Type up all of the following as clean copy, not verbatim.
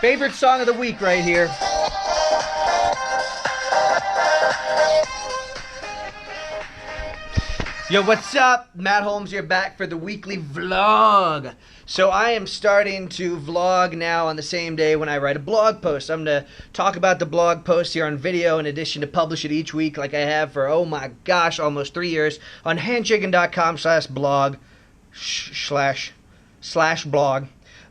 Favorite song of the week right here. Yo, what's up? Matt Holmes here, back for the weekly vlog. So I am starting to vlog now on the same day when I write a blog post. I'm going to talk about the blog post here on video in addition to publish it each week like I have for, oh my gosh, almost 3 years on handshaking.com/blog.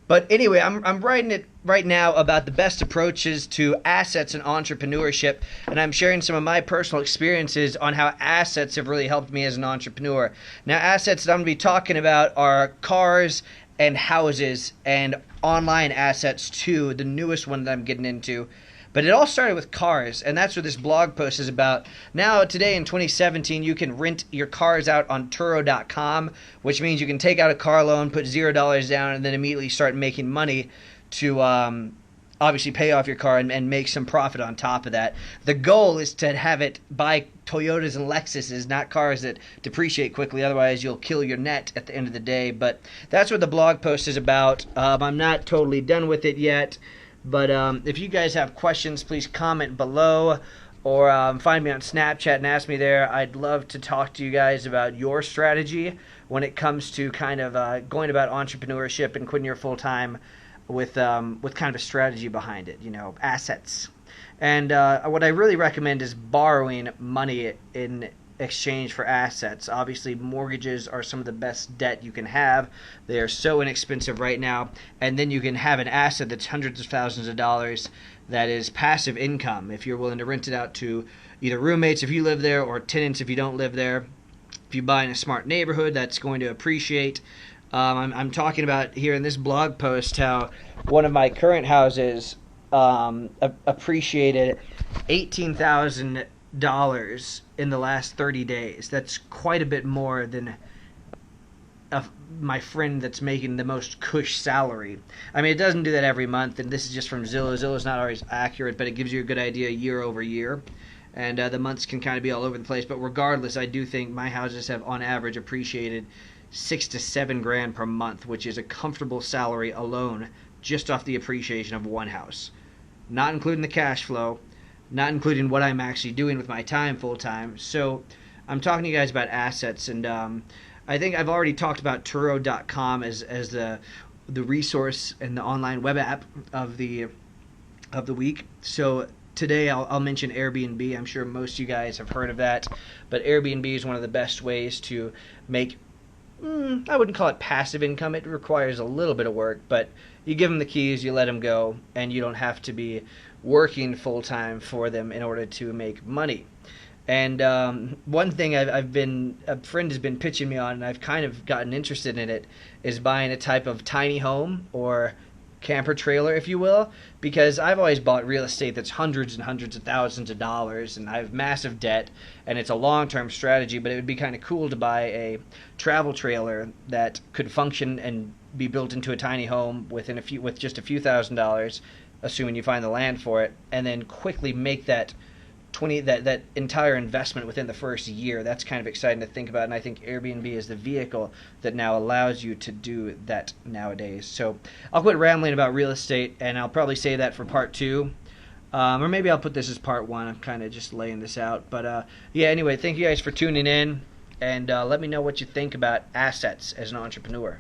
But anyway, I'm writing it right now about the best approaches to assets and entrepreneurship, and I'm sharing some of my personal experiences on how assets have really helped me as an entrepreneur. Now, assets that I'm going to be talking about are cars and houses and online assets too, the newest one that I'm getting into. But it all started with cars, and that's what this blog post is about. Now, today in 2017, you can rent your cars out on Turo.com, which means you can take out a car loan, put $0 down, and then immediately start making money to obviously pay off your car and make some profit on top of that. The goal is to have it buy Toyotas and Lexuses, not cars that depreciate quickly. Otherwise, you'll kill your net at the end of the day. But that's what the blog post is about. I'm not totally done with it yet. But if you guys have questions, please comment below or find me on Snapchat and ask me there. I'd love to talk to you guys about your strategy when it comes to kind of going about entrepreneurship and quitting your full-time with kind of a strategy behind it, you know, assets. And what I really recommend is borrowing money in exchange for assets. Obviously, mortgages are some of the best debt you can have. They are so inexpensive right now, and then you can have an asset that's hundreds of thousands of dollars that is passive income if you're willing to rent it out to either roommates if you live there or tenants if you don't live there. If you buy in a smart neighborhood, that's going to appreciate. I'm talking about here in this blog post how one of my current houses appreciated $18,000 in the last 30 days. That's quite a bit more than my friend that's making the most cush salary. I mean, it doesn't do that every month, and this is just from Zillow. Zillow's not always accurate, but it gives you a good idea year over year. And the months can kind of be all over the place. But regardless, I do think my houses have, on average, appreciated $6 to $7 grand per month, which is a comfortable salary alone, just off the appreciation of one house. Not including the cash flow, not including what I'm actually doing with my time full time. So I'm talking to you guys about assets, and I think I've already talked about Turo.com as the resource and the online web app of the week. So today I'll mention AirBNB. I'm sure most of you guys have heard of that, but AirBNB is one of the best ways to make, I wouldn't call it passive income. It requires a little bit of work, but you give them the keys, you let them go, and you don't have to be working full-time for them in order to make money. And one thing a friend has been pitching me on, and I've kind of gotten interested in it, is buying a type of tiny home or camper trailer, if you will, because I've always bought real estate that's hundreds and hundreds of thousands of dollars, and I have massive debt, and it's a long-term strategy, but it would be kind of cool to buy a travel trailer that could function and be built into a tiny home with just a few $1,000s, assuming you find the land for it, and then quickly make that entire investment within the first year. That's kind of exciting to think about, and I think Airbnb is the vehicle that now allows you to do that nowadays. So I'll quit rambling about real estate, and I'll probably say that for part 2. Or maybe I'll put this as part 1. I'm kind of just laying this out. But yeah, anyway, thank you guys for tuning in, and let me know what you think about assets as an entrepreneur.